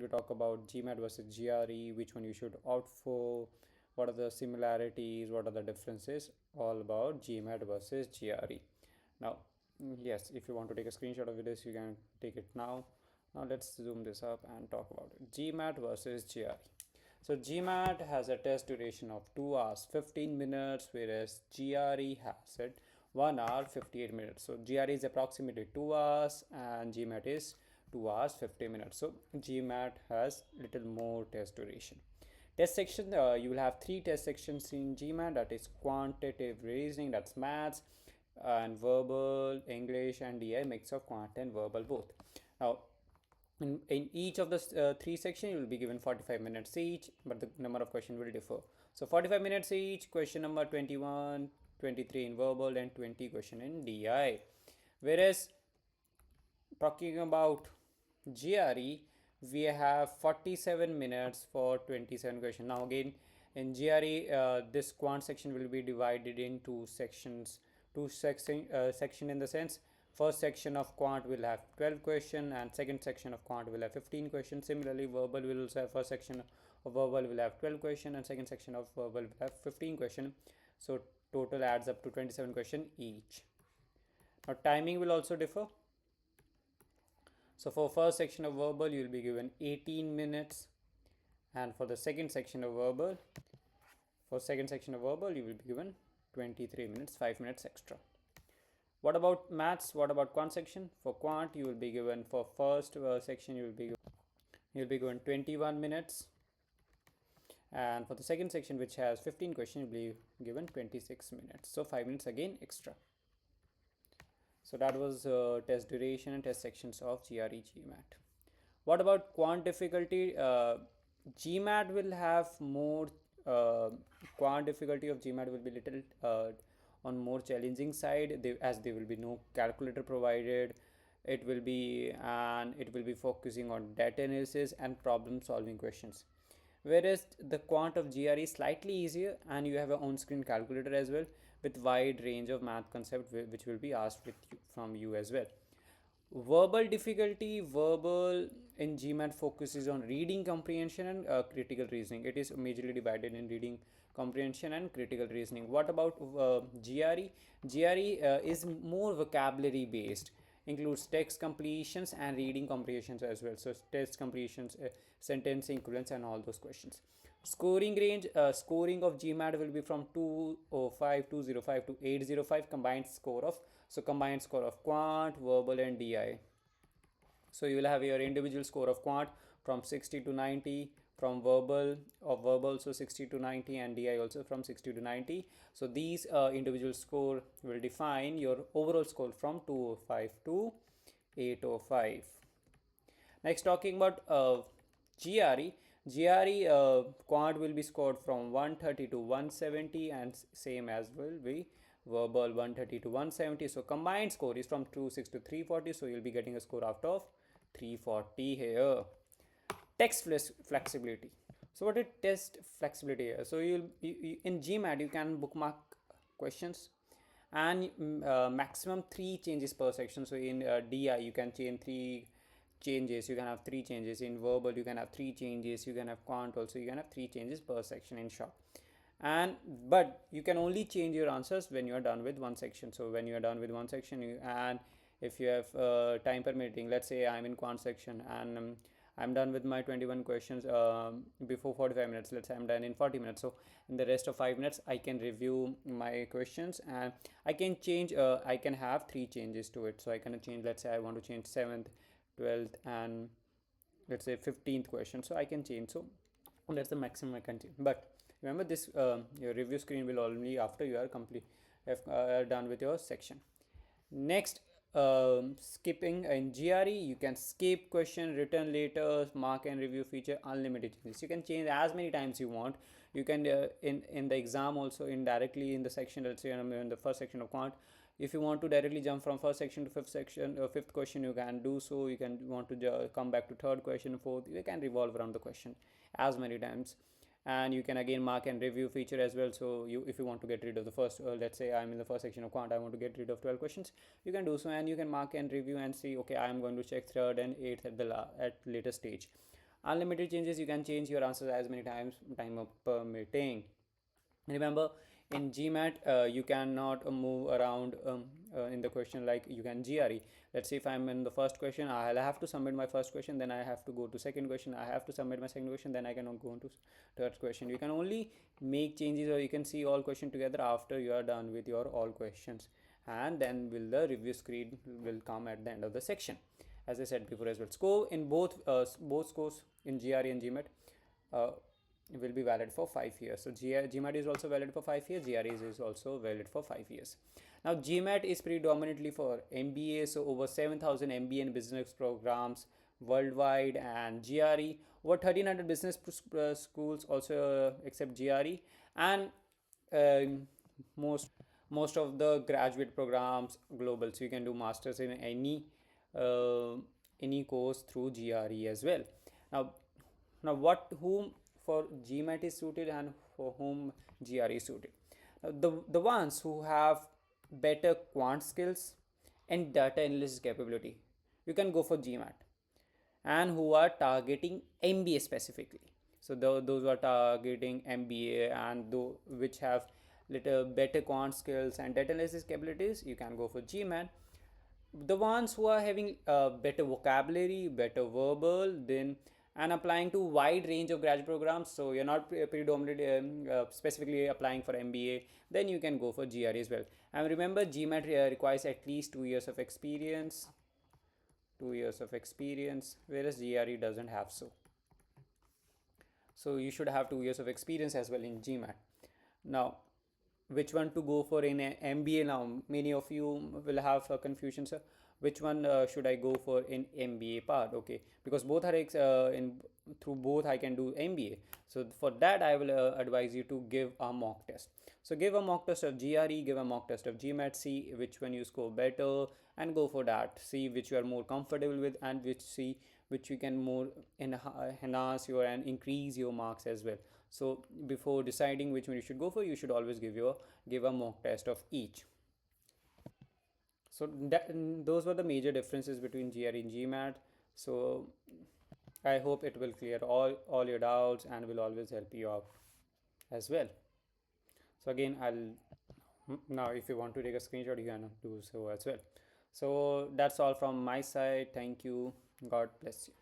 to talk about GMAT versus GRE, which one you should opt for, what are the similarities, what are the differences, all about GMAT versus GRE. Now, yes, if you want to take a screenshot of this, you can take it now. Now let's zoom this up and talk about it. GMAT versus GRE. So GMAT has a test duration of 2 hours 15 minutes, whereas GRE has it 1 hour 58 minutes. So GRE is approximately 2 hours and GMAT is 2 hours 50 minutes. So GMAT has little more test duration. Test section, you will have 3 test sections in GMAT, that is quantitative reasoning, that's maths, and verbal, English, and DI, mix of quant and verbal both. Now in each of the 3 sections you will be given 45 minutes each, but the number of questions will differ. So 45 minutes each, question number 21, 23 in verbal, and 20 question in DI. Whereas talking about GRE, we have 47 minutes for 27 questions. Now again, in GRE, this quant section will be divided into sections, section in the sense, first section of quant will have 12 questions and second section of quant will have 15 questions. Similarly, verbal will also have, first section of verbal will have 12 questions and second section of verbal will have 15 questions. So total adds up to 27 questions each. Now timing will also differ. So for first section of verbal, you will be given 18 minutes, and for the second section of verbal, you will be given 23 minutes, 5 minutes extra. What about maths? What about quant section? For quant, you will be given, for first section you will be given 21 minutes, and for the second section, which has 15 questions, you will be given 26 minutes. So 5 minutes again extra. So that was test duration and test sections of GRE GMAT. What about quant difficulty? GMAT will have more, quant difficulty of GMAT will be little on more challenging side, as there will be no calculator provided. It will be focusing on data analysis and problem solving questions, whereas the quant of GRE is slightly easier and you have an on-screen calculator as well, with wide range of math concept which will be asked from you as well. Verbal difficulty, verbal in GMAT focuses on reading comprehension and critical reasoning. It is majorly divided in reading comprehension and critical reasoning. What about GRE? GRE is more vocabulary based, includes text completions and reading comprehensions as well. So text completions, sentence equivalence, and all those questions. Scoring range, scoring of GMAT will be from 205 to 805, combined score of quant, verbal, and DI. So you will have your individual score of quant from 60 to 90, from verbal also 60 to 90, and DI also from 60 to 90. So these individual score will define your overall score from 205 to 805. Next, talking about GRE. Quant will be scored from 130 to 170, and same as will be verbal, 130 to 170. So combined score is from 260 to 340. So you'll be getting a score out of 340 here. Text flexibility. So what is test flexibility here? So you in GMAT you can bookmark questions, and maximum 3 changes per section. So in DI you can change 3 changes, you can have 3 changes. In verbal you can have 3 changes, you can have quant also, you can have 3 changes per section in short. But you can only change your answers when you are done with one section. So when you are done with one section, and if you have time permitting, let's say I'm in quant section and I'm done with my 21 questions before 45 minutes. Let's say I'm done in 40 minutes. So in the rest of 5 minutes, I can review my questions, and I can change, I can have 3 changes to it. So I can change, let's say I want to change 7th, 12th, and let's say 15th question. So I can change. So that's the maximum I can change. But remember, this your review screen will only after you are done with your section. Next, skipping in GRE, you can skip question, return later, mark and review feature, unlimited changes. You can change as many times you want. You can in the exam also, indirectly in the section, let's say in the first section of quant, if you want to directly jump from first section to fifth question, you can do so. You can want to come back to third question, fourth, you can revolve around the question as many times. And you can again mark and review feature as well. So if you want to get rid of the first, let's say I'm in the first section of quant, I want to get rid of 12 questions, you can do so, and you can mark and review and see, okay, I'm going to check third and eighth at later stage. Unlimited changes, you can change your answers as many times time permitting. Remember, in GMAT you cannot move around in the question like you can GRE. Let's say if I'm in the first question, I'll have to submit my first question, then I have to go to second question, I have to submit my second question, then I cannot go into third question. You can only make changes, or you can see all question together after you are done with your all questions, and then will the review screen will come at the end of the section. As I said before as well, score in both scores in GRE and GMAT uh, will be valid for 5 years. So GMAT is also valid for 5 years, GRE is also valid for 5 years. Now GMAT is predominantly for MBA, so over 7,000 MBA and business programs worldwide, and GRE over 1,300 business schools also accept GRE, and um most most of the graduate programs global, so you can do masters in uh, any course through GRE as well. Now, what whom for GMAT is suited and for whom GRE is suited. The ones who have better quant skills and data analysis capability, you can go for GMAT, and who are targeting MBA specifically. So those who are targeting MBA and which have little better quant skills and data analysis capabilities, you can go for GMAT. The ones who are having better vocabulary, better verbal, then and applying to wide range of graduate programs, so you're not predominantly specifically applying for MBA, then you can go for GRE as well. And remember, GMAT requires at least 2 years of experience, 2 years of experience, whereas GRE doesn't have so you should have 2 years of experience as well in GMAT. Now, which one to go for in MBA? Now many of you will have a confusion, sir, which one should I go for in MBA part? Okay, because both are in through both I can do MBA. So for that I will advise you to give a mock test. So give a mock test of GRE, give a mock test of GMAT, see which one you score better, and go for that. See which you are more comfortable with, and which you can more enhance your and increase your marks as well. So before deciding which one you should go for, you should always give a mock test of each. So those were the major differences between GRE and GMAT. So I hope it will clear all your doubts and will always help you out as well. So again, now if you want to take a screenshot, you can do so as well. So that's all from my side. Thank you. God bless you.